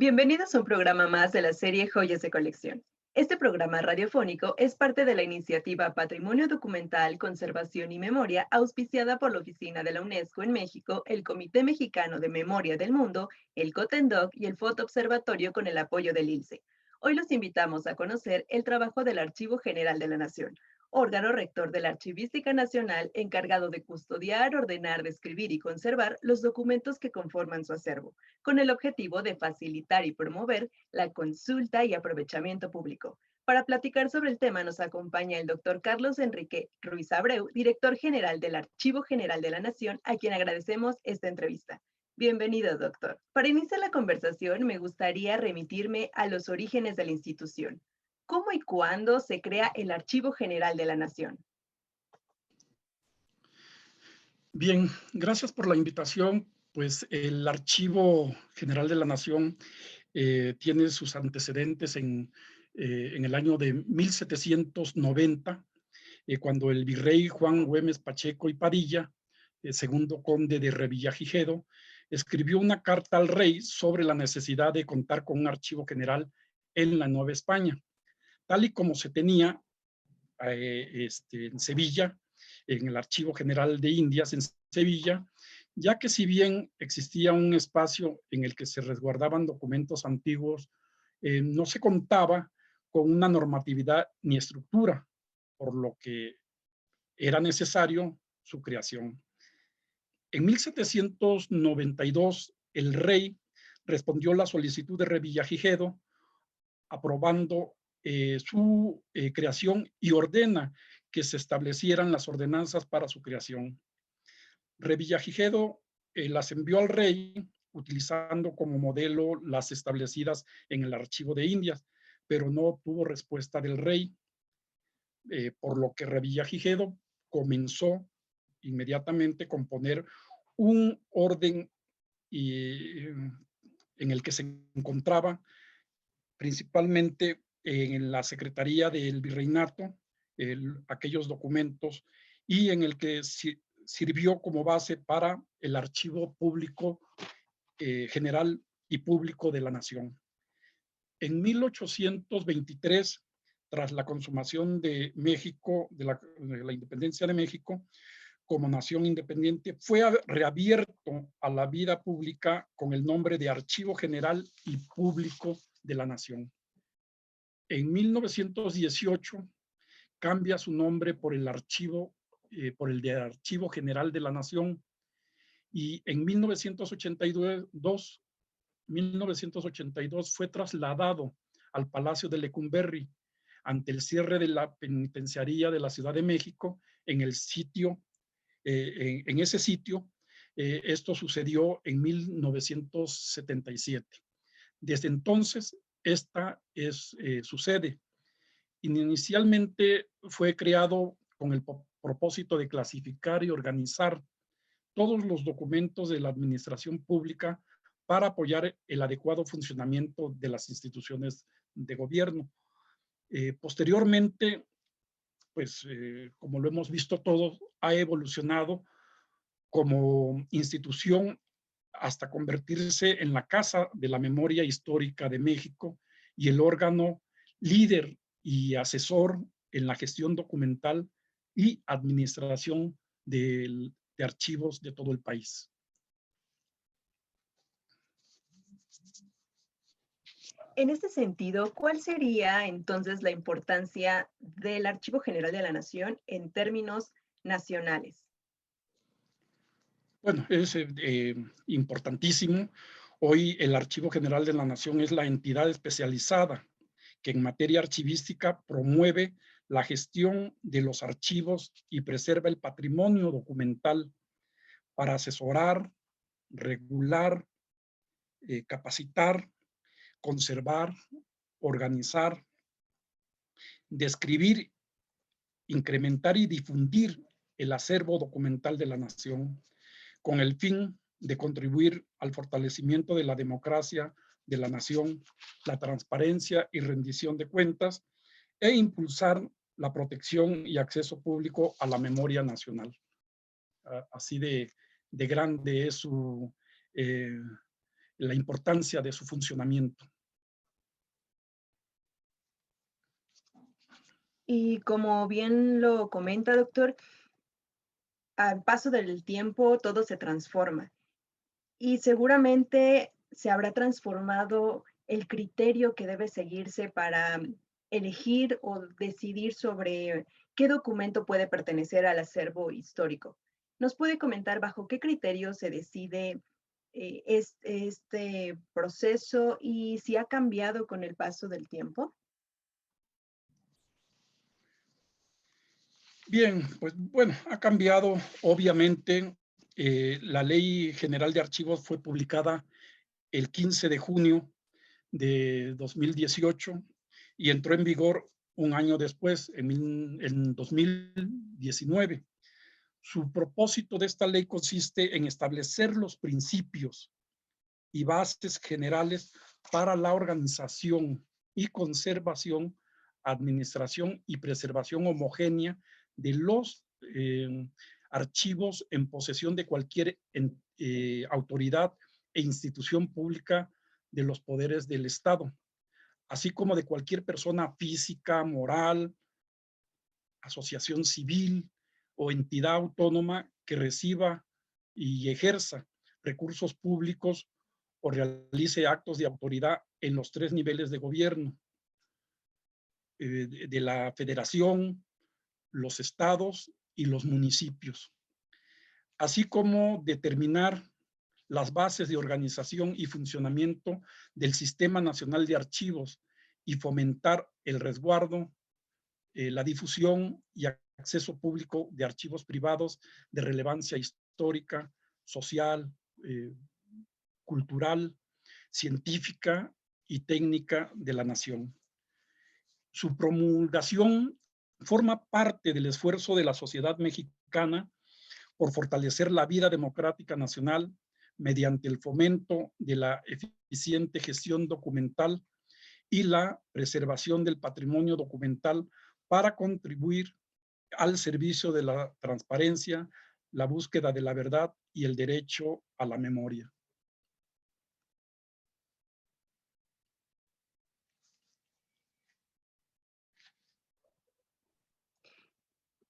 Bienvenidos a un programa más de la serie Joyas de Colección. Este programa radiofónico es parte de la iniciativa Patrimonio Documental, Conservación y Memoria, auspiciada por la Oficina de la UNESCO en México, el Comité Mexicano de Memoria del Mundo, el COTENDOC y el Foto Observatorio con el apoyo del ILSE. Hoy los invitamos a conocer el trabajo del Archivo General de la Nación, órgano rector de la Archivística Nacional encargado de custodiar, ordenar, describir y conservar los documentos que conforman su acervo, con el objetivo de facilitar y promover la consulta y aprovechamiento público. Para platicar sobre el tema nos acompaña el doctor Carlos Enrique Ruiz Abreu, director general del Archivo General de la Nación, a quien agradecemos esta entrevista. Bienvenido, doctor. Para iniciar la conversación, me gustaría remitirme a los orígenes de la institución. ¿Cómo y cuándo se crea el Archivo General de la Nación? Bien, gracias por la invitación. Pues el Archivo General de la Nación tiene sus antecedentes en el año de 1790, cuando el virrey Juan Güemes Pacheco y Padilla, segundo conde de Revillagigedo, escribió una carta al rey sobre la necesidad de contar con un archivo general en la Nueva España, tal y como se tenía en Sevilla, en el Archivo General de Indias en Sevilla, ya que si bien existía un espacio en el que se resguardaban documentos antiguos, no se contaba con una normatividad ni estructura, por lo que era necesario su creación. En 1792, el rey respondió la solicitud de Revillagigedo, aprobando su creación y ordena que se establecieran las ordenanzas para su creación. Revillagigedo las envió al rey utilizando como modelo las establecidas en el Archivo de Indias, pero no obtuvo respuesta del rey, por lo que Revillagigedo comenzó inmediatamente a componer un orden en el que se encontraba principalmente en la Secretaría del Virreinato, aquellos documentos, y en el que sirvió como base para el Archivo Público General y Público de la Nación. En 1823, tras la consumación de México, de la independencia de México, como nación independiente, fue reabierto a la vida pública con el nombre de Archivo General y Público de la Nación. En 1918 cambia su nombre por el de Archivo General de la Nación, y en 1982 fue trasladado al Palacio de Lecumberri ante el cierre de la penitenciaría de la Ciudad de México en ese sitio. Esto sucedió en 1977. Desde entonces, esta es su sede. Inicialmente fue creado con el propósito de clasificar y organizar todos los documentos de la administración pública para apoyar el adecuado funcionamiento de las instituciones de gobierno. Posteriormente, pues como lo hemos visto todos, ha evolucionado como institución hasta convertirse en la Casa de la Memoria Histórica de México y el órgano líder y asesor en la gestión documental y administración de archivos de todo el país. En este sentido, ¿cuál sería entonces la importancia del Archivo General de la Nación en términos nacionales? Bueno, es importantísimo. Hoy el Archivo General de la Nación es la entidad especializada que en materia archivística promueve la gestión de los archivos y preserva el patrimonio documental para asesorar, regular, capacitar, conservar, organizar, describir, incrementar y difundir el acervo documental de la nación, con el fin de contribuir al fortalecimiento de la democracia de la nación, la transparencia y rendición de cuentas, e impulsar la protección y acceso público a la memoria nacional. Así de grande es su la importancia de su funcionamiento. Y como bien lo comenta, doctor, al paso del tiempo todo se transforma y seguramente se habrá transformado el criterio que debe seguirse para elegir o decidir sobre qué documento puede pertenecer al acervo histórico. ¿Nos puede comentar bajo qué criterio se decide este proceso y si ha cambiado con el paso del tiempo? Bien, pues bueno, ha cambiado obviamente. La Ley General de Archivos fue publicada el 15 de junio de 2018 y entró en vigor un año después, en 2019. Su propósito de esta ley consiste en establecer los principios y bases generales para la organización y conservación, administración y preservación homogénea de los archivos en posesión de cualquier autoridad e institución pública de los poderes del Estado, así como de cualquier persona física, moral, asociación civil o entidad autónoma que reciba y ejerza recursos públicos o realice actos de autoridad en los tres niveles de gobierno, de la federación, los estados y los municipios, así como determinar las bases de organización y funcionamiento del Sistema Nacional de Archivos y fomentar el resguardo, la difusión y acceso público de archivos privados de relevancia histórica, social, cultural, científica y técnica de la nación. Su promulgación forma parte del esfuerzo de la sociedad mexicana por fortalecer la vida democrática nacional mediante el fomento de la eficiente gestión documental y la preservación del patrimonio documental para contribuir al servicio de la transparencia, la búsqueda de la verdad y el derecho a la memoria.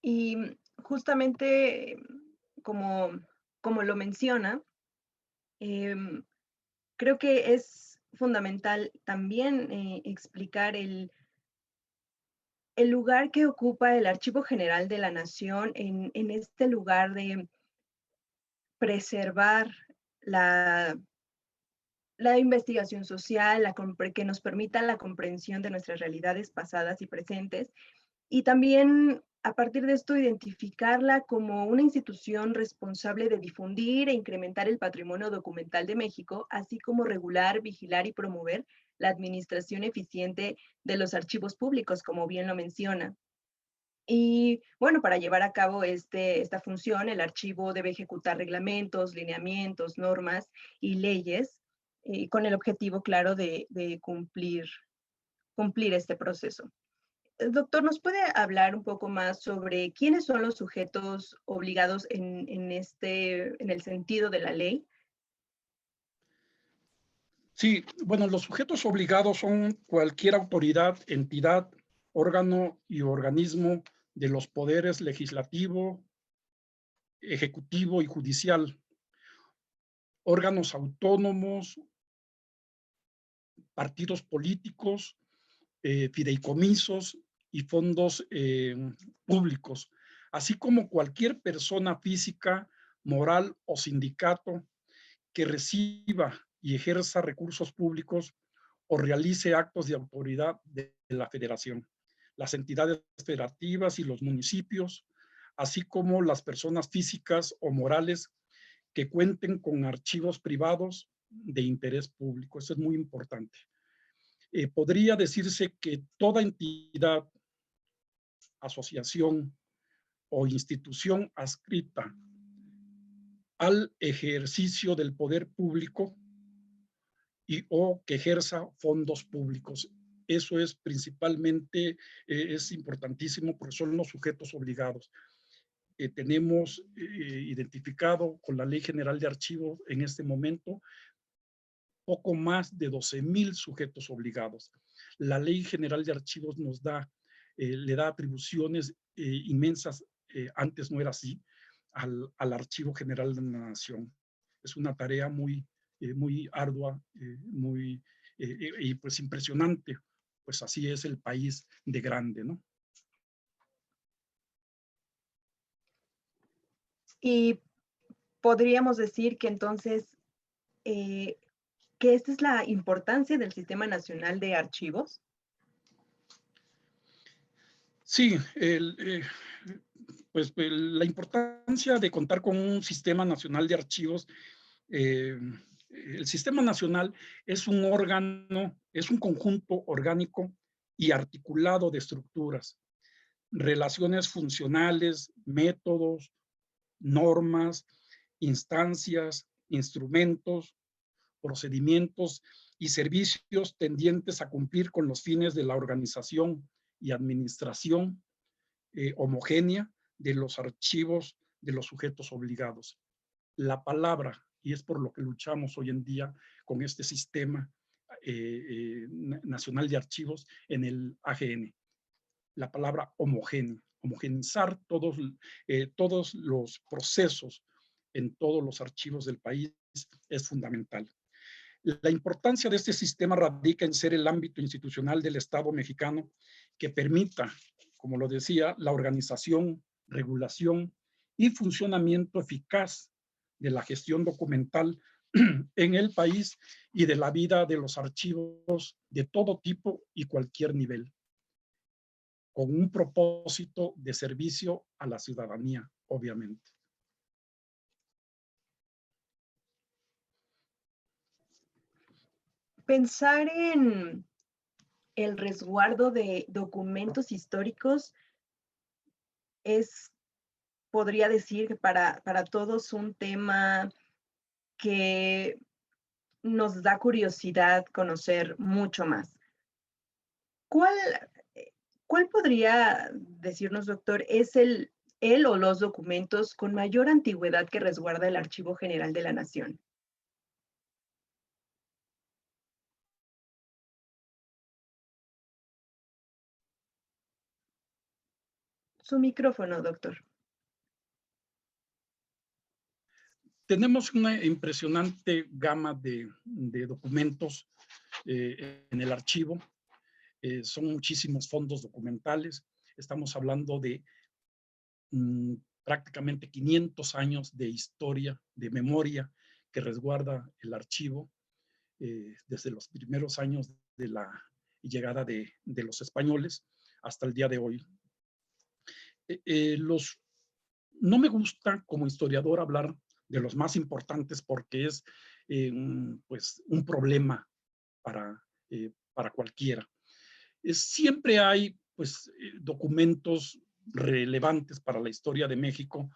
Y justamente como, como lo menciona, em, creo que es fundamental también explicar el lugar que ocupa el Archivo General de la Nación en este lugar de preservar la, la investigación social, que nos permita la comprensión de nuestras realidades pasadas y presentes, y también a partir de esto identificarla como una institución responsable de difundir e incrementar el patrimonio documental de México, así como regular, vigilar y promover la administración eficiente de los archivos públicos, como bien lo menciona. Y bueno, para llevar a cabo esta función, el archivo debe ejecutar reglamentos, lineamientos, normas y leyes con el objetivo claro de cumplir este proceso. Doctor, ¿nos puede hablar un poco más sobre quiénes son los sujetos obligados en el sentido de la ley? Sí, bueno, los sujetos obligados son cualquier autoridad, entidad, órgano y organismo de los poderes legislativo, ejecutivo y judicial, órganos autónomos, partidos políticos, fideicomisos y fondos públicos, así como cualquier persona física, moral o sindicato que reciba y ejerza recursos públicos o realice actos de autoridad de la federación, las entidades federativas y los municipios, así como las personas físicas o morales que cuenten con archivos privados de interés público. Eso es muy importante. Podría decirse que toda entidad, asociación o institución adscrita al ejercicio del poder público o que ejerza fondos públicos. Eso es principalmente, es importantísimo porque son los sujetos obligados. Tenemos identificado con la Ley General de Archivos en este momento poco más de 12,000 sujetos obligados. La Ley General de Archivos nos da, le da atribuciones inmensas, antes no era así, al Archivo General de la Nación. Es una tarea muy ardua, y pues impresionante, pues así es el país de grande, ¿no? Y podríamos decir que entonces, que esta es la importancia del Sistema Nacional de Archivos. Sí, pues la importancia de contar con un sistema nacional de archivos. eh, el sistema nacional es un órgano, es un conjunto orgánico y articulado de estructuras, relaciones funcionales, métodos, normas, instancias, instrumentos, procedimientos y servicios tendientes a cumplir con los fines de la organización y administración homogénea de los archivos de los sujetos obligados. La palabra, y es por lo que luchamos hoy en día con este sistema nacional de archivos en el AGN, la palabra homogéneo, homogenizar todos los procesos en todos los archivos del país es fundamental. La importancia de este sistema radica en ser el ámbito institucional del Estado mexicano que permita, como lo decía, la organización, regulación y funcionamiento eficaz de la gestión documental en el país y de la vida de los archivos de todo tipo y cualquier nivel, con un propósito de servicio a la ciudadanía, obviamente. Pensar en el resguardo de documentos históricos es, podría decir, que para todos un tema que nos da curiosidad conocer mucho más. ¿Cuál, cuál podría decirnos, doctor, es el o los documentos con mayor antigüedad que resguarda el Archivo General de la Nación? Su micrófono, doctor. Tenemos una impresionante gama de documentos en el archivo. Son muchísimos fondos documentales. Estamos hablando de prácticamente 500 años de historia, de memoria que resguarda el archivo desde los primeros años de la llegada de los españoles hasta el día de hoy. No me gusta como historiador hablar de los más importantes porque es pues un problema para cualquiera. Siempre hay pues documentos relevantes para la historia de México,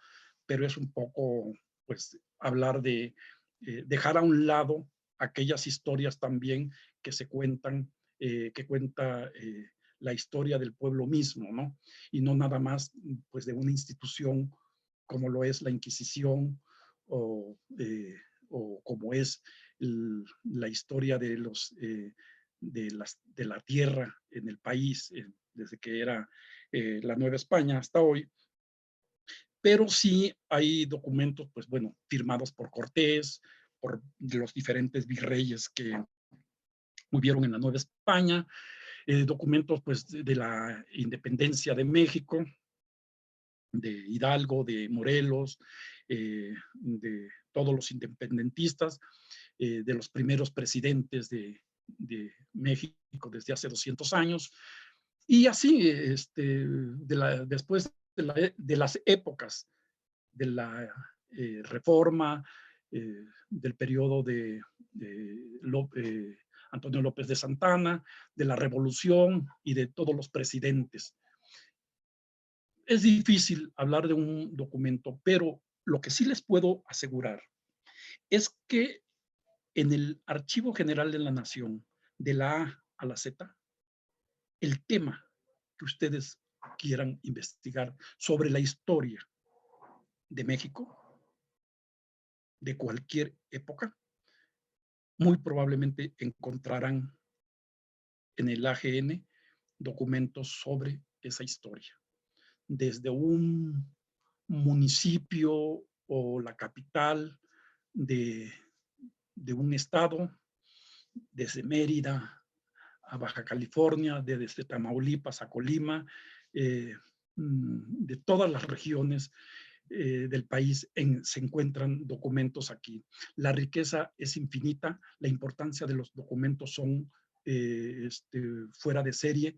pero es un poco pues hablar de dejar a un lado aquellas historias también que se cuentan, que cuenta la historia del pueblo mismo, ¿no? Y no nada más pues de una institución como lo es la Inquisición o como es la historia de la tierra en el país, desde que era la Nueva España hasta hoy. Pero sí hay documentos, pues bueno, firmados por Cortés, por los diferentes virreyes que hubieron en la Nueva España, documentos pues de la independencia de México, de Hidalgo, de Morelos, de todos los independentistas, de los primeros presidentes de México desde hace 200 años, y así, después de las épocas de la reforma, del periodo de Antonio López de Santana, de la revolución y de todos los presidentes. Es difícil hablar de un documento, pero lo que sí les puedo asegurar es que en el Archivo General de la Nación, de la A a la Z, el tema que ustedes quieran investigar sobre la historia de México, de cualquier época, muy probablemente encontrarán en el AGN documentos sobre esa historia. Desde un municipio o la capital de, de un estado, desde Mérida a Baja California, desde Tamaulipas a Colima, de todas las regiones del país se encuentran documentos aquí. La riqueza es infinita, la importancia de los documentos son fuera de serie.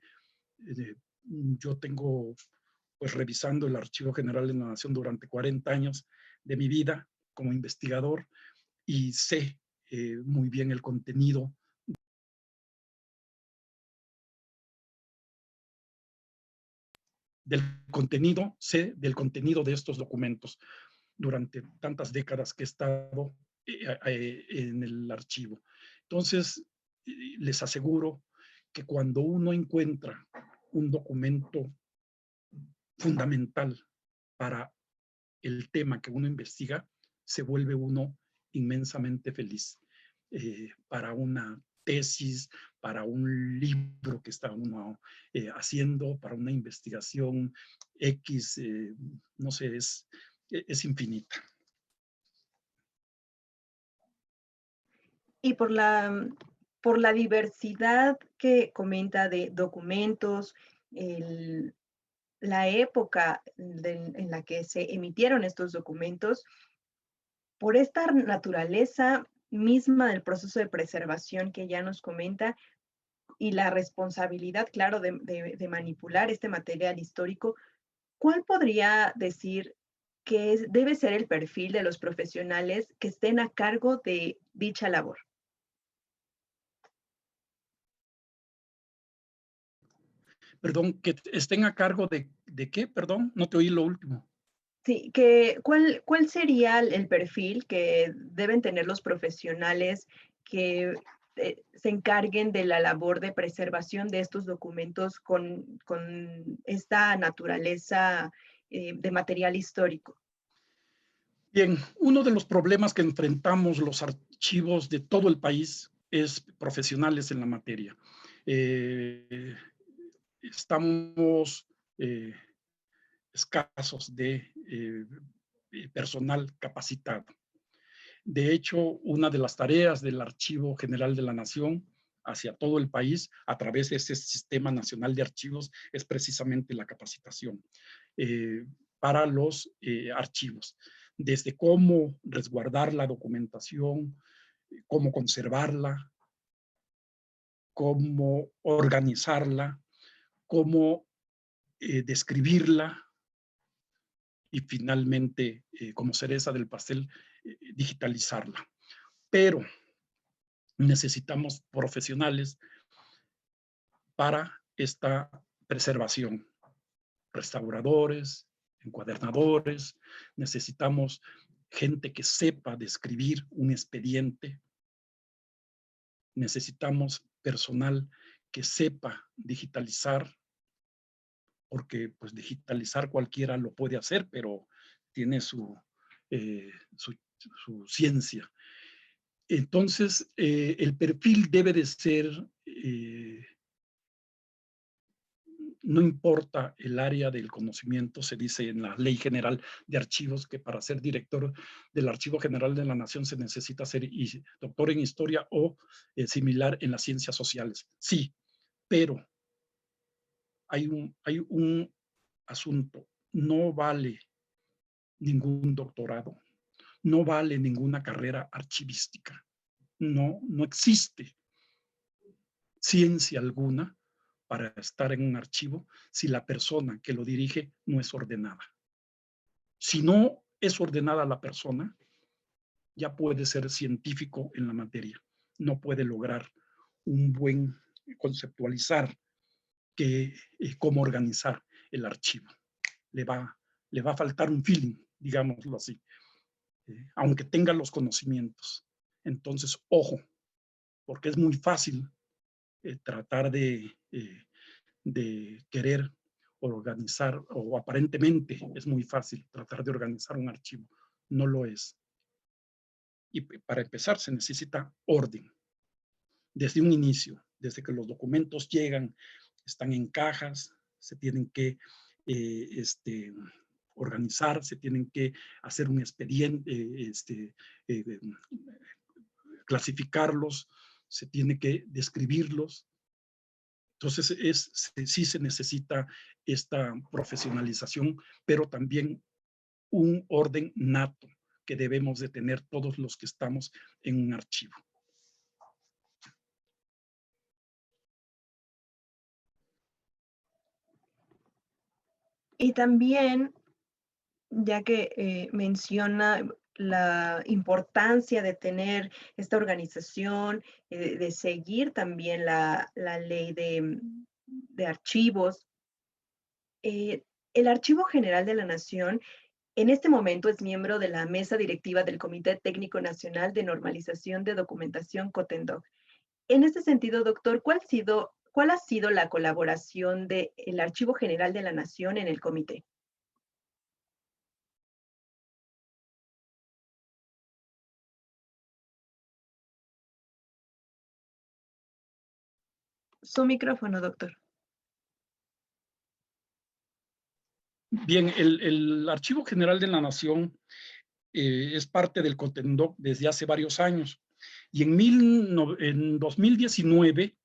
Yo tengo, pues revisando el Archivo General de la Nación durante 40 años de mi vida como investigador y sé muy bien el contenido sé del contenido de estos documentos durante tantas décadas que he estado en el archivo. Entonces, les aseguro que cuando uno encuentra un documento fundamental para el tema que uno investiga, se vuelve uno inmensamente feliz. Para una tesis, para un libro que está uno haciendo, para una investigación X, no sé, es infinita. Y por la diversidad que comenta de documentos, la época en la que se emitieron estos documentos, por esta naturaleza misma del proceso de preservación que ya nos comenta y la responsabilidad, claro, de manipular este material histórico, ¿cuál podría decir que debe ser el perfil de los profesionales que estén a cargo de dicha labor? Perdón, que estén a cargo de qué, perdón, no te oí lo último. Sí, ¿cuál sería el perfil que deben tener los profesionales que se encarguen de la labor de preservación de estos documentos con esta naturaleza de material histórico? Bien, uno de los problemas que enfrentamos los archivos de todo el país es profesionales en la materia. Estamos escasos de personal capacitado. De hecho, una de las tareas del Archivo General de la Nación hacia todo el país, a través de ese Sistema Nacional de Archivos, es precisamente la capacitación para los archivos, desde cómo resguardar la documentación, cómo conservarla, cómo organizarla, cómo describirla y finalmente, como cereza del pastel, digitalizarla. Pero necesitamos profesionales para esta preservación, restauradores, encuadernadores, necesitamos gente que sepa describir un expediente, necesitamos personal que sepa digitalizar, porque pues digitalizar cualquiera lo puede hacer, pero tiene su ciencia. Entonces, el perfil debe de ser, no importa el área del conocimiento, se dice en la Ley General de Archivos que para ser director del Archivo General de la Nación se necesita ser doctor en historia o similar en las ciencias sociales. Sí, pero hay un asunto. No vale ningún doctorado, no vale ninguna carrera archivística. No, no existe ciencia alguna para estar en un archivo si la persona que lo dirige no es ordenada. Si no es ordenada la persona, ya puede ser científico en la materia, no puede lograr un buen conceptualizar cómo organizar el archivo. Le va, le va a faltar un feeling, digámoslo así, aunque tenga los conocimientos. Entonces, ojo, porque es muy fácil tratar de querer organizar, o aparentemente es muy fácil tratar de organizar un archivo. No lo es. Y para empezar se necesita orden desde un inicio, desde que los documentos llegan, están en cajas, se tienen que organizar, se tienen que hacer un expediente, eh, clasificarlos, se tiene que describirlos. Entonces, sí se necesita esta profesionalización, pero también un orden nato que debemos de tener todos los que estamos en un archivo. Y también, ya que menciona la importancia de tener esta organización, de seguir también la ley de archivos. El Archivo General de la Nación en este momento es miembro de la mesa directiva del Comité Técnico Nacional de Normalización de Documentación COTENDOC. En este sentido, doctor, ¿cuál ha sido la colaboración del Archivo General de la Nación en el comité? Su micrófono, doctor. Bien, el Archivo General de la Nación es parte del COTENDOC desde hace varios años y en 2019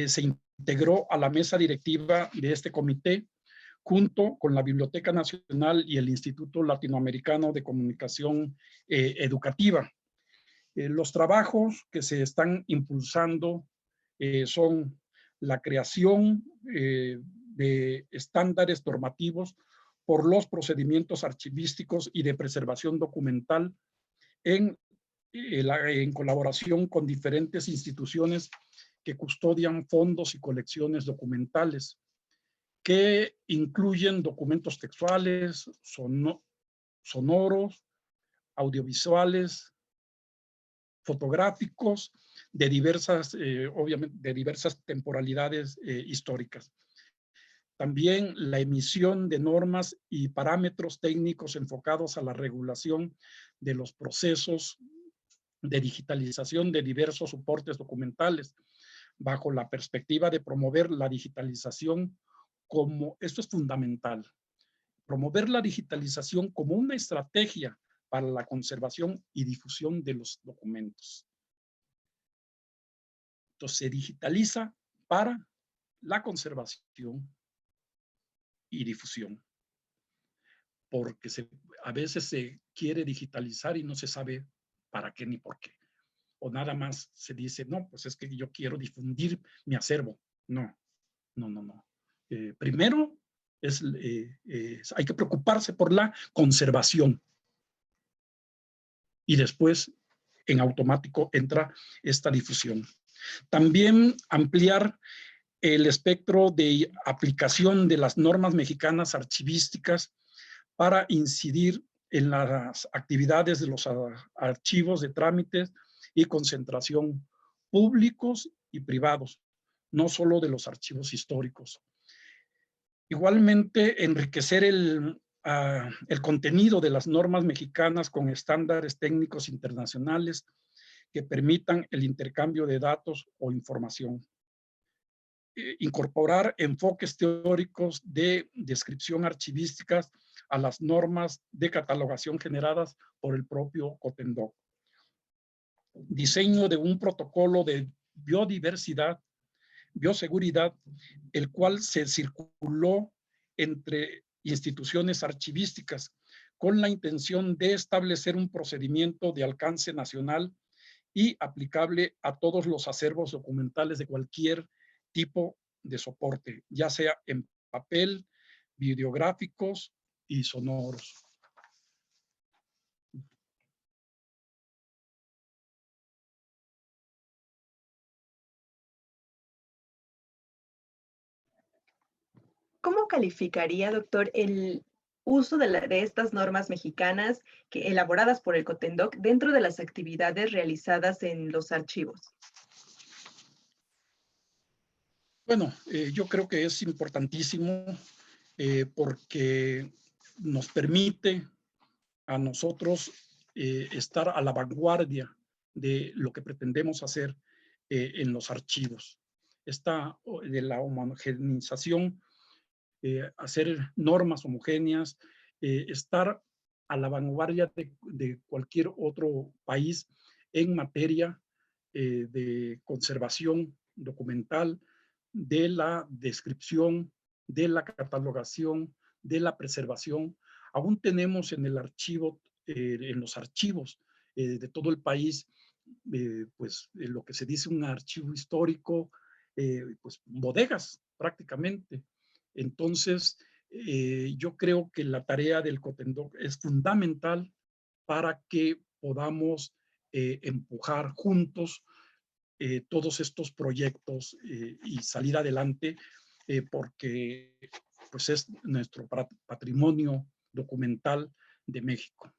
se integró a la mesa directiva de este comité junto con la Biblioteca Nacional y el Instituto Latinoamericano de Comunicación Educativa. Los trabajos que se están impulsando son la creación de estándares normativos por los procedimientos archivísticos y de preservación documental en colaboración con diferentes instituciones que custodian fondos y colecciones documentales, que incluyen documentos textuales, sonoros, audiovisuales, fotográficos, obviamente, de diversas temporalidades históricas. También la emisión de normas y parámetros técnicos enfocados a la regulación de los procesos de digitalización de diversos soportes documentales, bajo la perspectiva de promover la digitalización esto es fundamental, promover la digitalización como una estrategia para la conservación y difusión de los documentos. Entonces, se digitaliza para la conservación y difusión, porque a veces se quiere digitalizar y no se sabe para qué ni por qué. O nada más se dice, no, pues es que yo quiero difundir mi acervo. No, no, no, no. Primero, hay que preocuparse por la conservación y después en automático entra esta difusión. También ampliar el espectro de aplicación de las normas mexicanas archivísticas para incidir en las actividades de los archivos de trámites y concentración públicos y privados, no solo de los archivos históricos. Igualmente, enriquecer el contenido de las normas mexicanas con estándares técnicos internacionales que permitan el intercambio de datos o información. Incorporar enfoques teóricos de descripción archivísticas a las normas de catalogación generadas por el propio COTENDOC. Diseño de un protocolo de bioseguridad, el cual se circuló entre instituciones archivísticas con la intención de establecer un procedimiento de alcance nacional y aplicable a todos los acervos documentales de cualquier tipo de soporte, ya sea en papel, videográficos y sonoros. ¿Cómo calificaría, doctor, el uso de estas normas mexicanas elaboradas por el COTENDOC dentro de las actividades realizadas en los archivos? Bueno, yo creo que es importantísimo porque nos permite a nosotros estar a la vanguardia de lo que pretendemos hacer en los archivos. Esta de la homogeneización, hacer normas homogéneas, estar a la vanguardia de cualquier otro país en materia de conservación documental, de la descripción, de la catalogación, de la preservación. Aún tenemos en el archivo, en los archivos de todo el país, pues lo que se dice un archivo histórico, pues bodegas prácticamente. Entonces, yo creo que la tarea del Cotendoc es fundamental para que podamos empujar juntos todos estos proyectos y salir adelante, porque pues es nuestro patrimonio documental de México.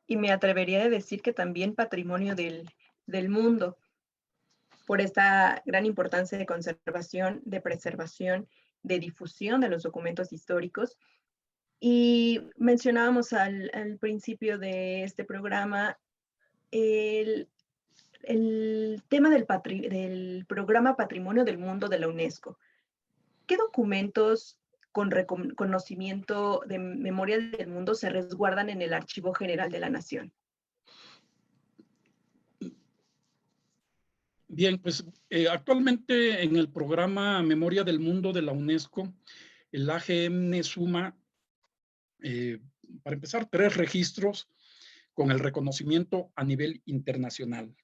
Y me atrevería a decir que también patrimonio del mundo, por esta gran importancia de conservación, de preservación, de difusión de los documentos históricos. Y mencionábamos al principio de este programa el tema del programa Patrimonio del Mundo de la UNESCO. ¿Qué documentos con reconocimiento de memoria del mundo se resguardan en el Archivo General de la Nación? Bien, pues actualmente en el programa Memoria del Mundo de la UNESCO, el AGN suma, para empezar, 3 registros con el reconocimiento a nivel internacional.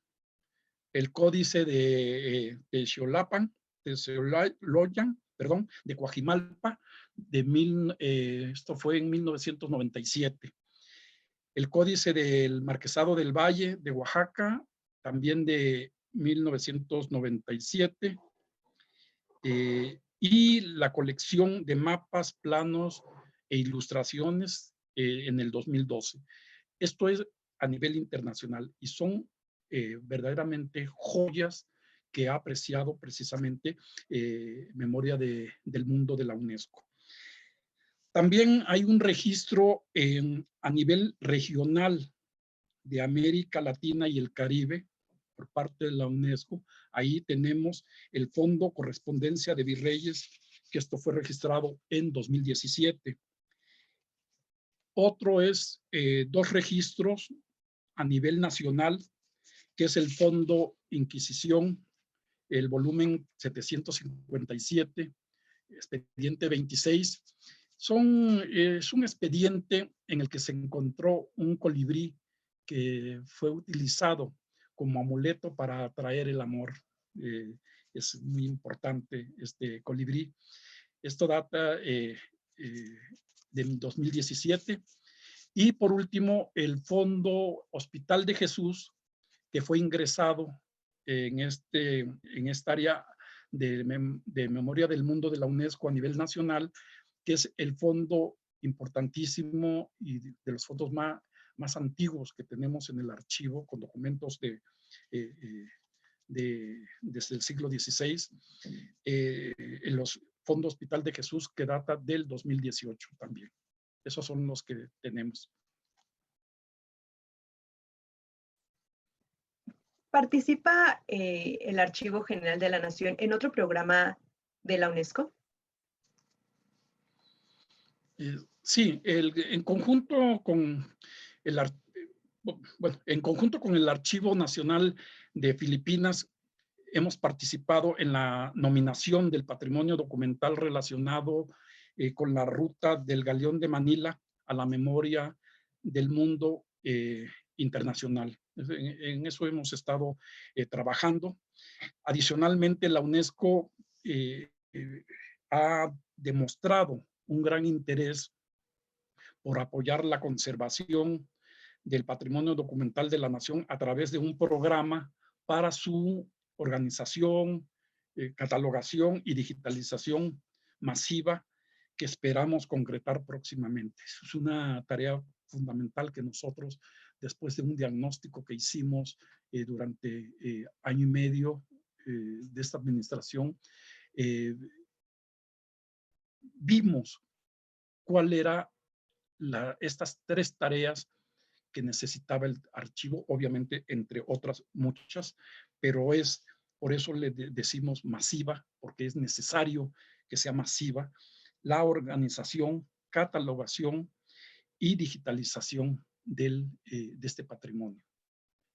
El Códice de Xoloyán, perdón, de Coajimalpa, esto fue en 1997. El Códice del Marquesado del Valle de Oaxaca, también de 1997. Y la colección de mapas, planos e ilustraciones en el 2012. Esto es a nivel internacional y son verdaderamente joyas que ha apreciado precisamente Memoria del Mundo de la UNESCO. También hay un registro a nivel regional de América Latina y el Caribe por parte de la UNESCO. Ahí tenemos el Fondo Correspondencia de Virreyes, que esto fue registrado en 2017. Otro es 2 registros a nivel nacional, que es el Fondo Inquisición, el volumen 757, expediente 26. Es un expediente en el que se encontró un colibrí que fue utilizado como amuleto para atraer el amor. Es muy importante este colibrí. Esto data de 2017. Y por último, el Fondo Hospital de Jesús, que fue ingresado en esta área de Memoria del Mundo de la UNESCO a nivel nacional, que es el fondo importantísimo y de los fondos más antiguos que tenemos en el archivo, con documentos desde el siglo XVI, en los Fondo Hospital de Jesús, que data del 2018 también. Esos son los que tenemos. ¿Participa el Archivo General de la Nación en otro programa de la UNESCO? Sí, en conjunto con en conjunto con el Archivo Nacional de Filipinas, hemos participado en la nominación del patrimonio documental relacionado con la ruta del Galeón de Manila a la memoria del mundo internacional. En eso hemos estado trabajando. Adicionalmente, la UNESCO ha demostrado un gran interés por apoyar la conservación del patrimonio documental de la nación a través de un programa para su organización, catalogación y digitalización masiva que esperamos concretar próximamente. Es una tarea fundamental que nosotros, después de un diagnóstico que hicimos durante año y medio de esta administración, vimos cuál era estas tres tareas que necesitaba el archivo, obviamente entre otras muchas, pero por eso le decimos masiva, porque es necesario que sea masiva, la organización, catalogación y digitalización de este patrimonio.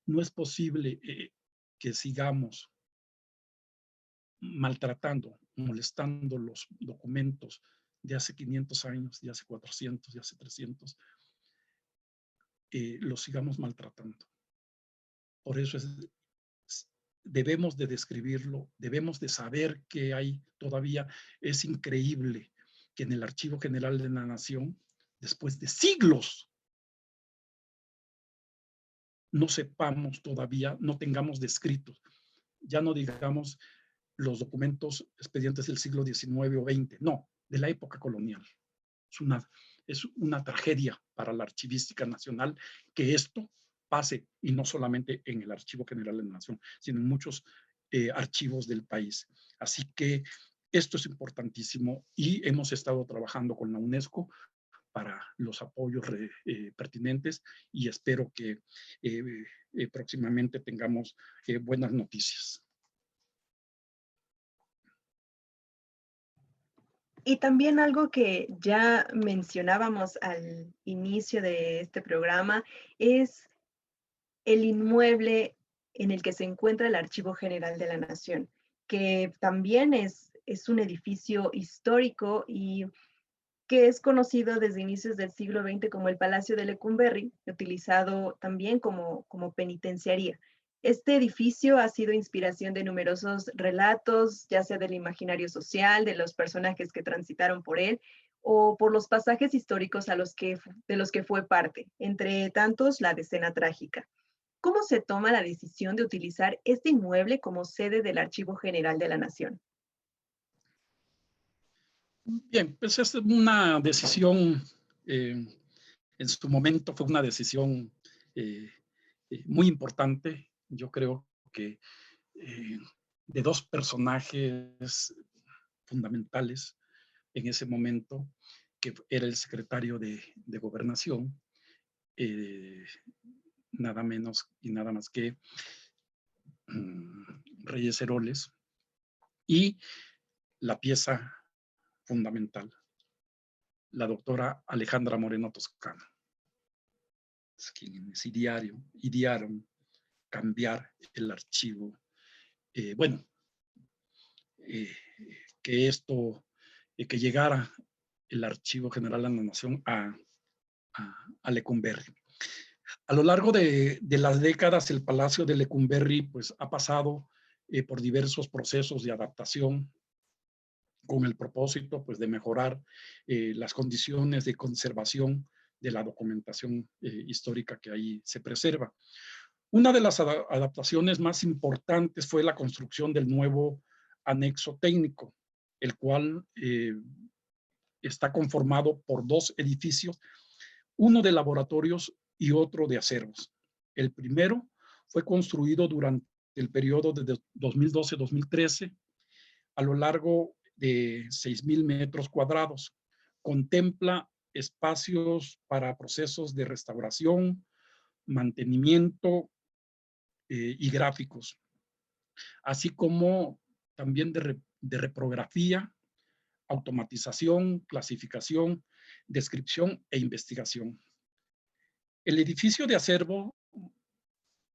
No es posible que sigamos maltratando, molestando los documentos de hace 500 años, de hace 400, de hace 300, los sigamos maltratando. Por eso debemos de describirlo, debemos de saber que hay todavía. Es increíble que en el Archivo General de la Nación, después de siglos, no sepamos todavía, no tengamos descritos, ya no digamos los documentos expedientes del siglo XIX o XX, no, de la época colonial. Es una tragedia para la archivística nacional que esto pase, y no solamente en el Archivo General de la Nación, sino en muchos archivos del país. Así que esto es importantísimo y hemos estado trabajando con la UNESCO para los apoyos pertinentes, y espero que próximamente tengamos buenas noticias. Y también algo que ya mencionábamos al inicio de este programa es el inmueble en el que se encuentra el Archivo General de la Nación, que también es un edificio histórico y que es conocido desde inicios del siglo XX como el Palacio de Lecumberri, utilizado también como penitenciaría. Este edificio ha sido inspiración de numerosos relatos, ya sea del imaginario social, de los personajes que transitaron por él, o por los pasajes históricos de los que fue parte, entre tantos la decena trágica. ¿Cómo se toma la decisión de utilizar este inmueble como sede del Archivo General de la Nación? Bien, pues es una decisión, en su momento fue una decisión eh, muy importante. Yo creo que de dos personajes fundamentales en ese momento, que era el secretario de Gobernación, eh, nada menos y nada más que Reyes Heroles, y la pieza fundamental, la doctora Alejandra Moreno Toscano, quienes idearon cambiar el archivo. Bueno, eh, que esto, que llegara el Archivo General de la Nación a Lecumberri. A lo largo de las décadas, el Palacio de Lecumberri pues, ha pasado por diversos procesos de adaptación con el propósito pues, de mejorar las condiciones de conservación de la documentación histórica que ahí se preserva. Una de las adaptaciones más importantes fue la construcción del nuevo anexo técnico, el cual está conformado por dos edificios, uno de laboratorios y otro de acervos. El primero fue construido durante el periodo de 2012-2013 a lo largo de 6,000 metros cuadrados. Contempla espacios para procesos de restauración, mantenimiento y gráficos, así como también de reprografía, automatización, clasificación, descripción e investigación. El edificio de acervo,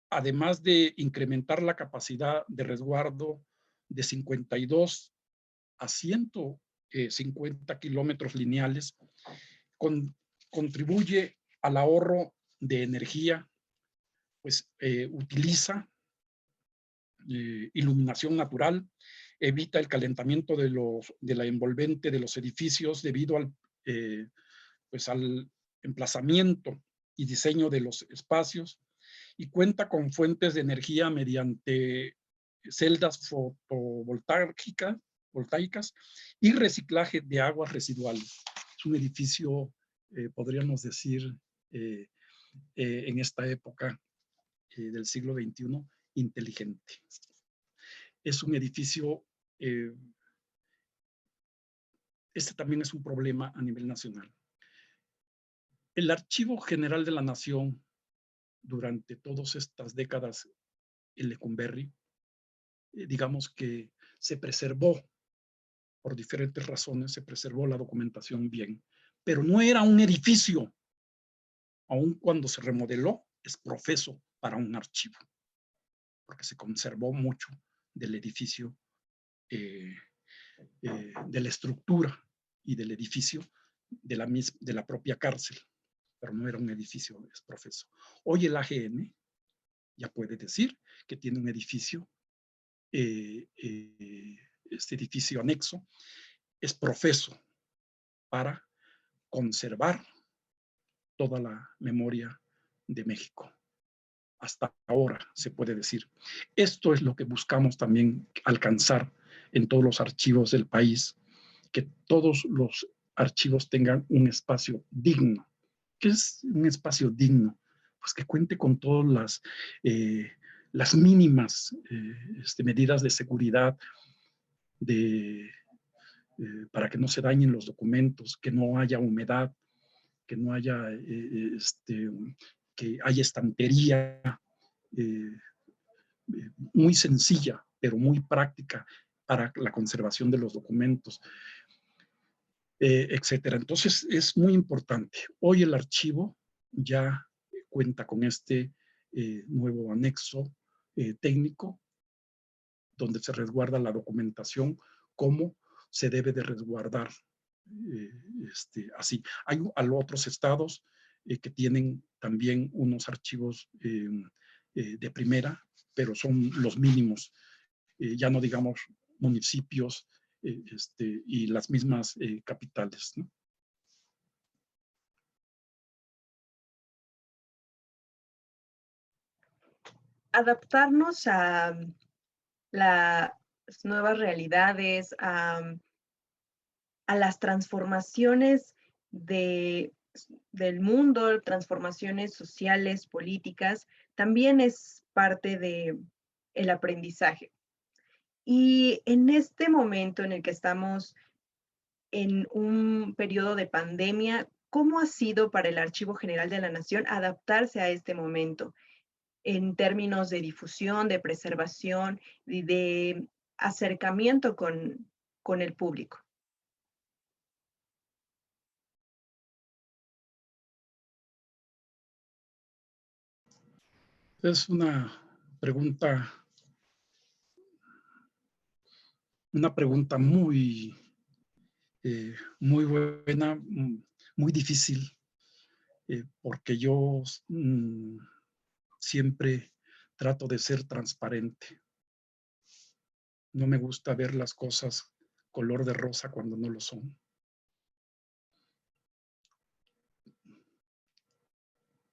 además de incrementar la capacidad de resguardo de 52 a 150 kilómetros lineales, contribuye al ahorro de energía, pues utiliza iluminación natural, evita el calentamiento de la envolvente de los edificios debido pues al emplazamiento y diseño de los espacios, y cuenta con fuentes de energía mediante celdas fotovoltaicas y reciclaje de aguas residuales. Es un edificio, podríamos decir, en esta época del siglo XXI, inteligente. Es un edificio, este también es un problema a nivel nacional. El Archivo General de la Nación, durante todas estas décadas en Lecumberri, digamos que se preservó, por diferentes razones, se preservó la documentación bien, pero no era un edificio, aun cuando se remodeló, es profeso para un archivo, porque se conservó mucho del edificio, de la estructura y del edificio de la propia cárcel, pero no era un edificio, es profeso. Hoy el AGN ya puede decir que tiene un edificio, este edificio anexo es profeso para conservar toda la memoria de México. Hasta ahora se puede decir. Esto es lo que buscamos también alcanzar en todos los archivos del país, que todos los archivos tengan un espacio digno. ¿Qué es un espacio digno? Pues que cuente con todas las mínimas medidas de seguridad para que no se dañen los documentos, que no haya humedad, que no haya, que haya estantería, eh, muy sencilla, pero muy práctica para la conservación de los documentos, etcétera. Entonces, es muy importante. Hoy el archivo ya cuenta con este nuevo anexo técnico, donde se resguarda la documentación como se debe de resguardar. Así. Hay otros estados que tienen también unos archivos de primera, pero son los mínimos, ya no digamos municipios y las mismas capitales, ¿no? Adaptarnos a las nuevas realidades, a las transformaciones de, del mundo, transformaciones sociales, políticas, también es parte de el aprendizaje. Y en este momento en el que estamos en un periodo de pandemia, ¿cómo ha sido para el Archivo General de la Nación adaptarse a este momento en términos de difusión, de preservación y de acercamiento con el público? Es pregunta, una pregunta muy buena, muy difícil, porque yo siempre trato de ser transparente. No me gusta ver las cosas color de rosa cuando no lo son.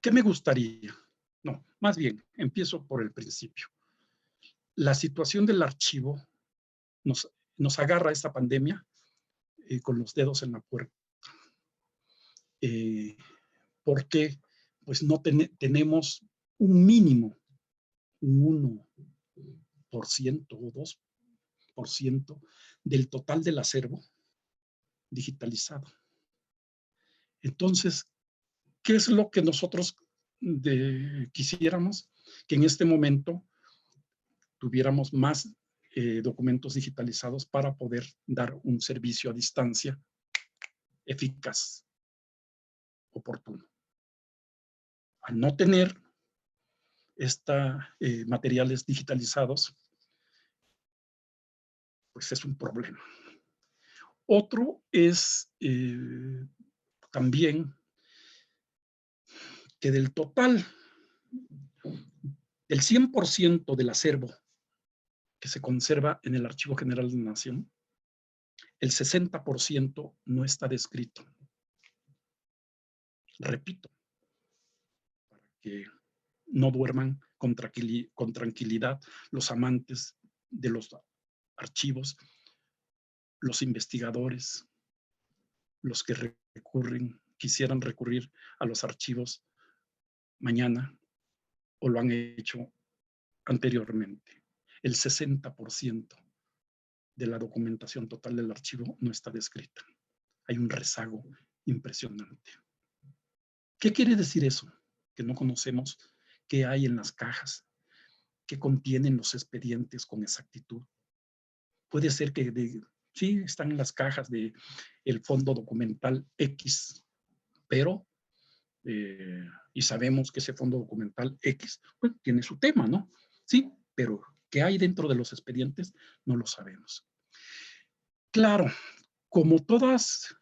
¿Qué me gustaría? No, más bien, empiezo por el principio. La situación del archivo nos agarra esta pandemia con los dedos en la puerta. Porque pues no tenemos un mínimo, un 1% o 2% del total del acervo digitalizado. Entonces, ¿qué es lo que nosotros quisiéramos? Que en este momento tuviéramos más documentos digitalizados para poder dar un servicio a distancia eficaz, oportuno. Al no tener materiales digitalizados, pues es un problema. Otro es también que del total, del 100% del acervo que se conserva en el Archivo General de la Nación, el 60% no está descrito. Repito, para que no duerman con tranquilidad los amantes de los archivos, los investigadores, los que quisieran recurrir a los archivos mañana o lo han hecho anteriormente. El 60% de la documentación total del archivo no está descrita. Hay un rezago impresionante. ¿Qué quiere decir eso? Que no conocemos qué hay en las cajas, qué contienen los expedientes con exactitud. Puede ser que sí, están en las cajas del fondo documental X, pero, y sabemos que ese fondo documental X, pues, tiene su tema, ¿no? Sí, pero ¿qué hay dentro de los expedientes? No lo sabemos. Claro, como todas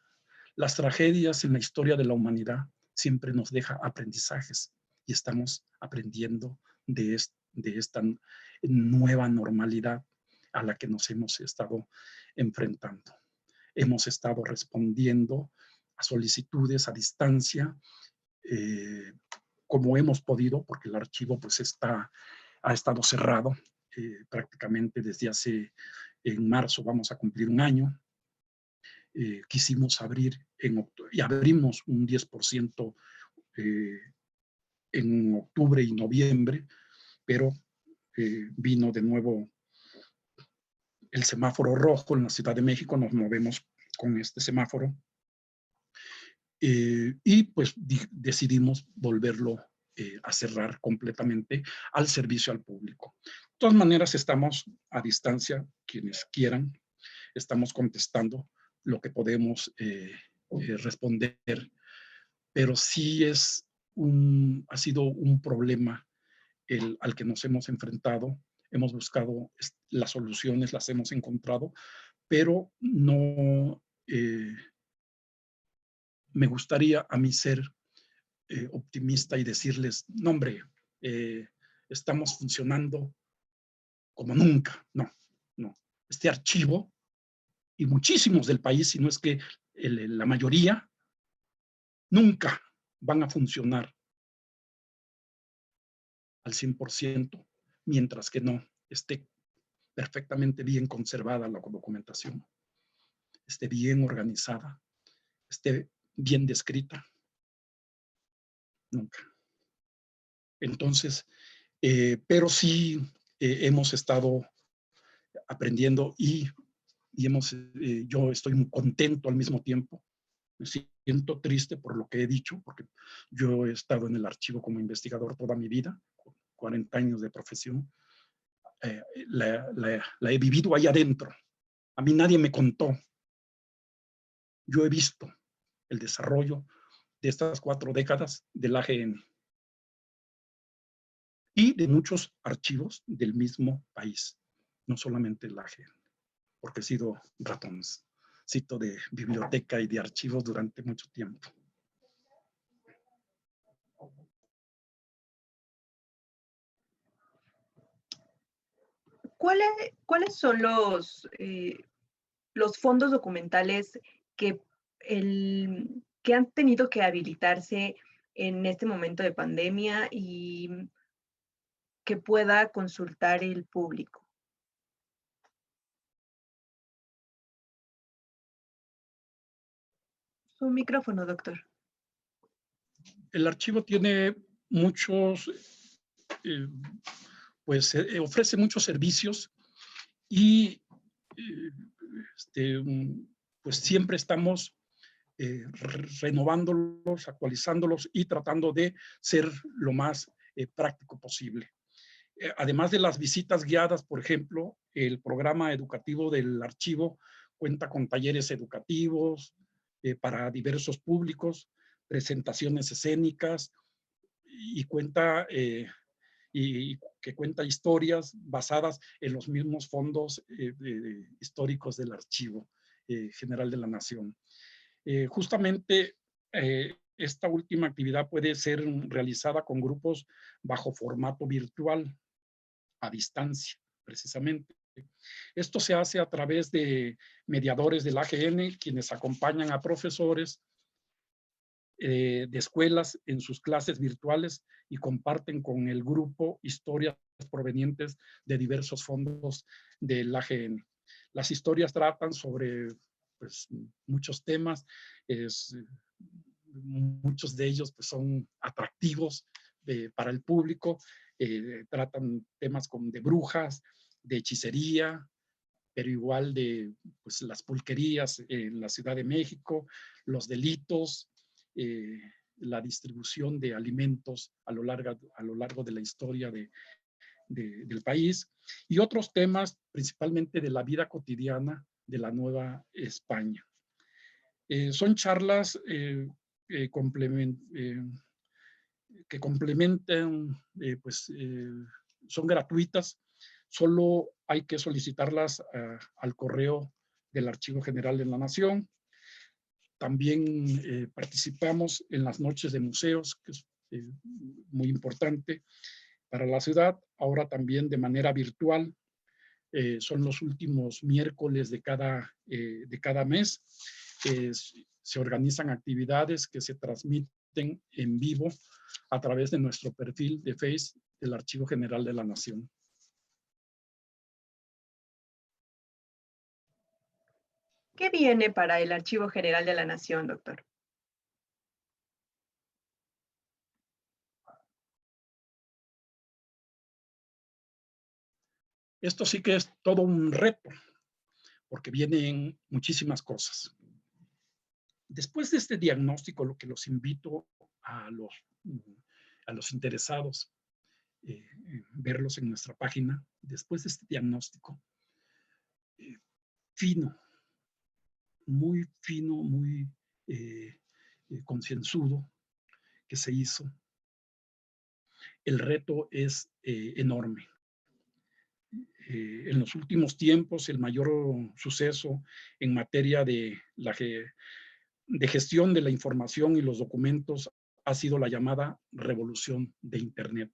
las tragedias en la historia de la humanidad, siempre nos deja aprendizajes y estamos aprendiendo de esta nueva normalidad a la que nos hemos estado enfrentando. Hemos estado respondiendo a solicitudes a distancia, como hemos podido, porque el archivo pues ha estado cerrado prácticamente desde en marzo vamos a cumplir un año. Quisimos abrir en octubre y abrimos un 10% en octubre y noviembre, pero vino de nuevo el semáforo rojo en la Ciudad de México, nos movemos con este semáforo y pues decidimos volverlo a cerrar completamente al servicio al público. De todas maneras, estamos a distancia, quienes quieran, estamos contestando lo que podemos responder, pero sí ha sido un problema al que nos hemos enfrentado. Hemos buscado las soluciones, las hemos encontrado, pero no me gustaría a mí ser optimista y decirles, no hombre, estamos funcionando como nunca. No, no. Este archivo y muchísimos del país, si no es que la mayoría, nunca van a funcionar al 100%, mientras que no esté perfectamente bien conservada la documentación, esté bien organizada, esté bien descrita. Nunca. Entonces, pero sí hemos estado aprendiendo y yo estoy muy contento al mismo tiempo. Me siento triste por lo que he dicho, porque yo he estado en el archivo como investigador toda mi vida, 40 años de profesión. La he vivido ahí adentro. A mí nadie me contó. Yo he visto el desarrollo de estas 4 décadas del AGN y de muchos archivos del mismo país, no solamente el AGN, porque he sido ratoncito de biblioteca y de archivos durante mucho tiempo. ¿Cuáles son los fondos documentales que, que han tenido que habilitarse en este momento de pandemia y que pueda consultar el público? Su micrófono, doctor. El archivo tiene muchos, pues ofrece muchos servicios y pues siempre estamos renovándolos, actualizándolos y tratando de ser lo más práctico posible. Además de las visitas guiadas, por ejemplo, el programa educativo del archivo cuenta con talleres educativos para diversos públicos, presentaciones escénicas y que cuenta historias basadas en los mismos fondos históricos del Archivo General de la Nación. Justamente esta última actividad puede ser realizada con grupos bajo formato virtual, a distancia, precisamente. Esto se hace a través de mediadores del AGN, quienes acompañan a profesores de escuelas en sus clases virtuales y comparten con el grupo historias provenientes de diversos fondos del AGN. Las historias tratan sobre pues, muchos temas, muchos de ellos pues, son atractivos para el público, tratan temas como de brujas, de hechicería, pero igual de pues, las pulquerías en la Ciudad de México, los delitos, la distribución de alimentos a lo largo de la historia del país, y otros temas principalmente de la vida cotidiana de la Nueva España. Son charlas que complementan, son gratuitas, solo hay que solicitarlas al correo del Archivo General de la Nación. También participamos en las noches de museos, que es muy importante para la ciudad, ahora también de manera virtual. Son los últimos miércoles de cada mes. Se organizan actividades que se transmiten en vivo a través de nuestro perfil de Face del Archivo General de la Nación. ¿Qué viene para el Archivo General de la Nación, doctor? Esto sí que es todo un reto, porque vienen muchísimas cosas. Después de este diagnóstico, lo que los invito a los interesados, verlos en nuestra página, después de este diagnóstico, fino, muy concienzudo que se hizo, el reto es enorme. En los últimos tiempos, el mayor suceso en materia de gestión de la información y los documentos ha sido la llamada revolución de Internet.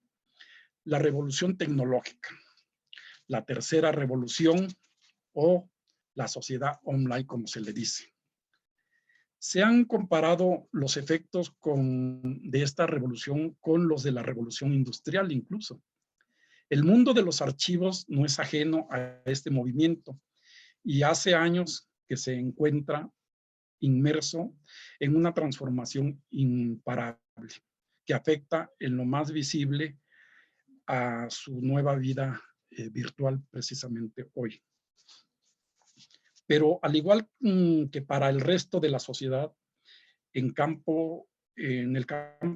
La revolución tecnológica, la tercera revolución o la sociedad online, como se le dice. Se han comparado los efectos de esta revolución con los de la revolución industrial incluso. El mundo de los archivos no es ajeno a este movimiento y hace años que se encuentra inmerso en una transformación imparable que afecta en lo más visible a su nueva vida virtual precisamente hoy. Pero al igual que para el resto de la sociedad, en el campo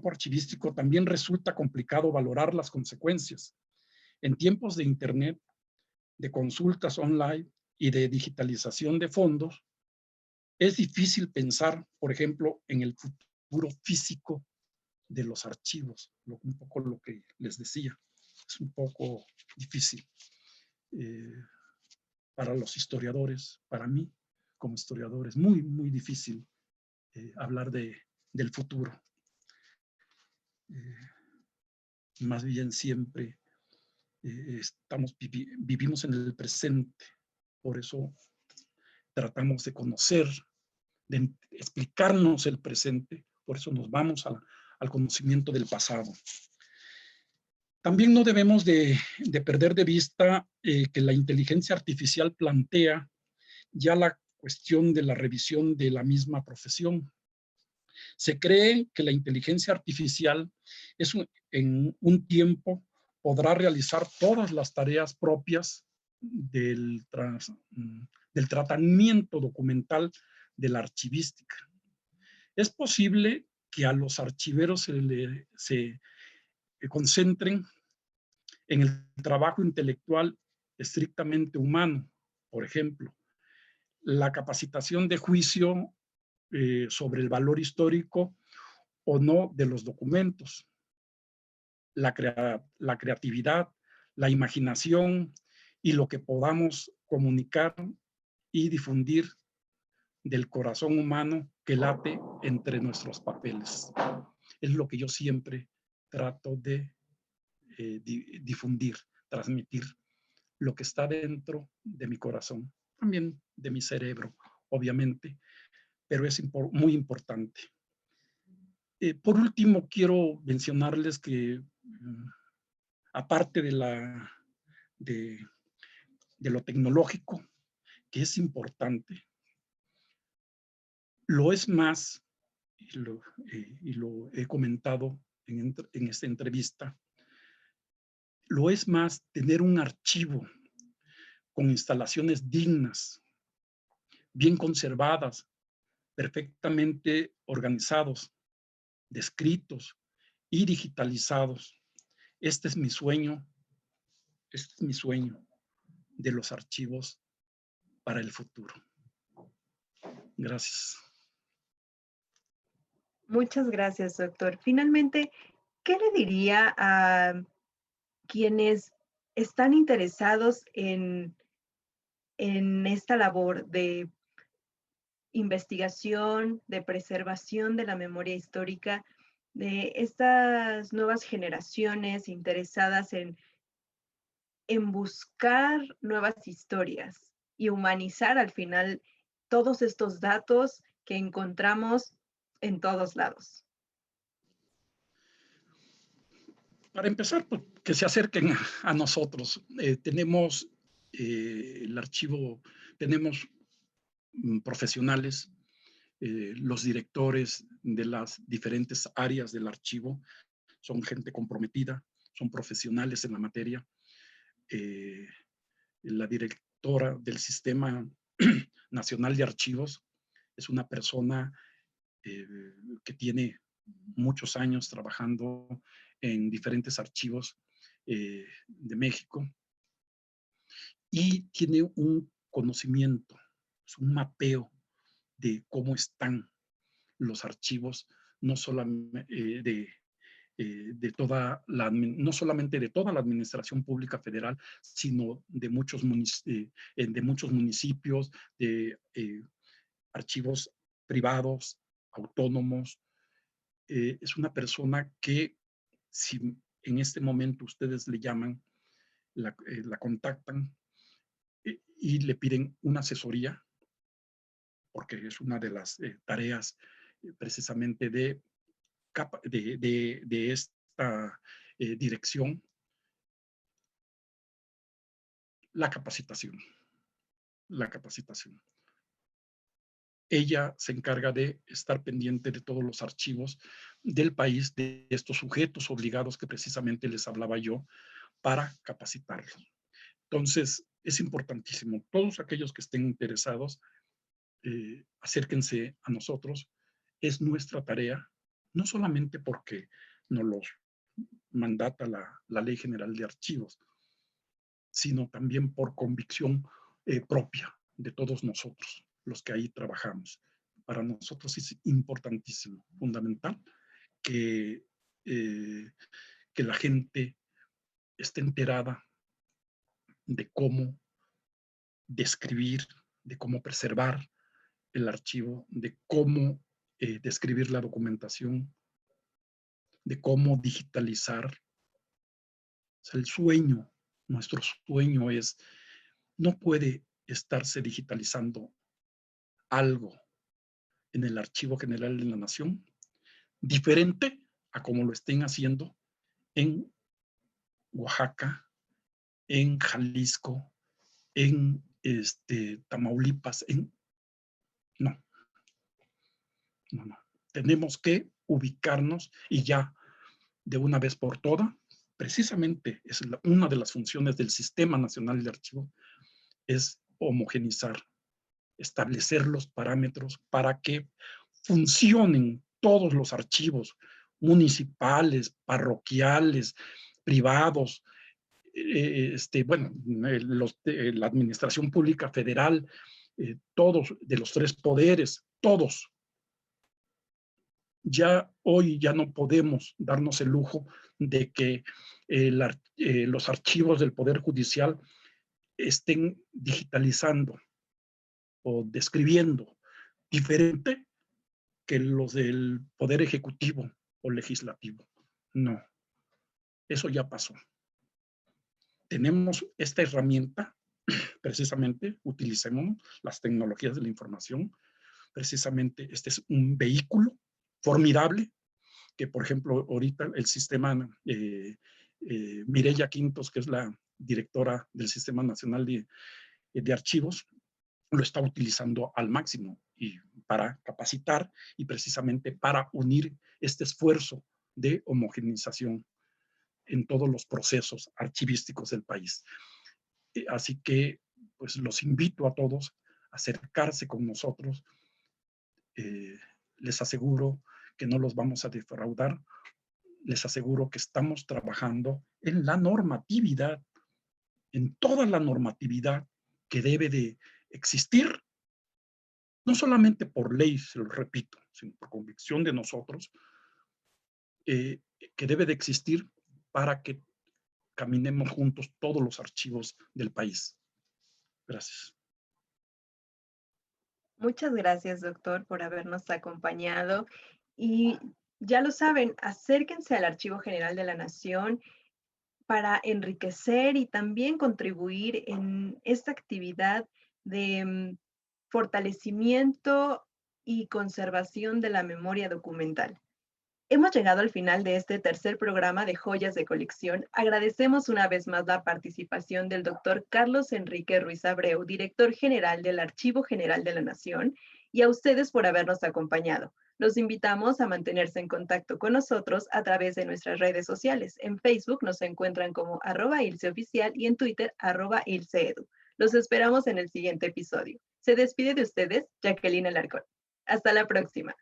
archivístico también resulta complicado valorar las consecuencias. En tiempos de Internet, de consultas online y de digitalización de fondos, es difícil pensar, por ejemplo, en el futuro físico de los archivos, un poco lo que les decía. Es un poco difícil para los historiadores, para mí como historiador, es muy, muy difícil hablar del futuro. Más bien siempre vivimos en el presente, por eso tratamos de conocer, de explicarnos el presente, por eso nos vamos al conocimiento del pasado. También no debemos de perder de vista que la inteligencia artificial plantea ya la cuestión de la revisión de la misma profesión. Se cree que la inteligencia artificial en un tiempo podrá realizar todas las tareas propias del tratamiento documental de la archivística. Es posible que a los archiveros se concentren en el trabajo intelectual estrictamente humano, por ejemplo, la capacitación de juicio sobre el valor histórico o no de los documentos, la creatividad, la imaginación y lo que podamos comunicar y difundir del corazón humano que late entre nuestros papeles. Es lo que yo siempre trato de difundir, transmitir, lo que está dentro de mi corazón, también de mi cerebro, obviamente, pero es muy importante. Por último, quiero mencionarles que aparte de lo tecnológico, que es importante, lo es más, y lo he comentado en esta entrevista, lo es más tener un archivo con instalaciones dignas, bien conservadas, perfectamente organizados, descritos y digitalizados. Este es mi sueño, este es mi sueño de los archivos para el futuro. Gracias. Muchas gracias, doctor. Finalmente, ¿qué le diría a quienes están interesados en esta labor de investigación, de preservación de la memoria histórica, de estas nuevas generaciones interesadas en buscar nuevas historias y humanizar al final todos estos datos que encontramos en todos lados? Para empezar, pues, que se acerquen a nosotros. Tenemos el archivo, tenemos profesionales, los directores de las diferentes áreas del archivo son gente comprometida, son profesionales en la materia. Eh, la directora del Sistema Nacional de Archivos es una persona eh, que tiene muchos años trabajando en diferentes archivos de México y tiene un conocimiento, un mapeo de cómo están los archivos, no solamente de toda la, no solamente de toda la administración pública federal, sino de muchos municipios, de archivos privados, autónomos. Es una persona que si en este momento ustedes le llaman, la contactan y le piden una asesoría, porque es una de las tareas precisamente de esta dirección, la capacitación, la capacitación. Ella se encarga de estar pendiente de todos los archivos del país, de estos sujetos obligados que precisamente les hablaba yo, para capacitarlos. Entonces, es importantísimo. Todos aquellos que estén interesados, acérquense a nosotros. Es nuestra tarea, no solamente porque nos los mandata la Ley General de Archivos, sino también por convicción propia de todos nosotros, los que ahí trabajamos. Para nosotros es importantísimo, fundamental, que, eh, que la gente esté enterada de cómo describir, de cómo preservar el archivo, de cómo describir la documentación, de cómo digitalizar. O sea, el sueño, nuestro sueño es, no puede estarse digitalizando algo en el Archivo General de la Nación diferente a como lo estén haciendo en Oaxaca, en Jalisco, en Tamaulipas, no, no, no. Tenemos que ubicarnos y ya de una vez por todas, precisamente es una de las funciones del Sistema Nacional de Archivo, es homogenizar, establecer los parámetros para que funcionen todos los archivos municipales, parroquiales, privados, bueno, la administración pública federal, todos de los tres poderes, todos. Ya hoy ya no podemos darnos el lujo de que los archivos del Poder Judicial estén digitalizando o describiendo diferente que los del Poder Ejecutivo o Legislativo. No, eso ya pasó. Tenemos esta herramienta, precisamente, utilicemos las tecnologías de la información, precisamente este es un vehículo formidable que, por ejemplo, ahorita el sistema, Mireya Quintos, que es la directora del Sistema Nacional de Archivos, lo está utilizando al máximo y para capacitar y precisamente para unir este esfuerzo de homogeneización en todos los procesos archivísticos del país. Así que, pues, los invito a todos a acercarse con nosotros. Les aseguro que no los vamos a defraudar. Les aseguro que estamos trabajando en la normatividad, en toda la normatividad que debe de existir, no solamente por ley, se lo repito, sino por convicción de nosotros, eh, que debe de existir para que caminemos juntos todos los archivos del país. Gracias. Muchas gracias, doctor, por habernos acompañado. Y ya lo saben, acérquense al Archivo General de la Nación para enriquecer y también contribuir en esta actividad de fortalecimiento y conservación de la memoria documental. Hemos llegado al final de este tercer programa de Joyas de Colección. Agradecemos una vez más la participación del doctor Carlos Enrique Ruiz Abreu, director general del Archivo General de la Nación, y a ustedes por habernos acompañado. Los invitamos a mantenerse en contacto con nosotros a través de nuestras redes sociales. En Facebook nos encuentran como @ilseoficial y en Twitter @ilseedu. Los esperamos en el siguiente episodio. Se despide de ustedes, Jacqueline Alarcón. Hasta la próxima.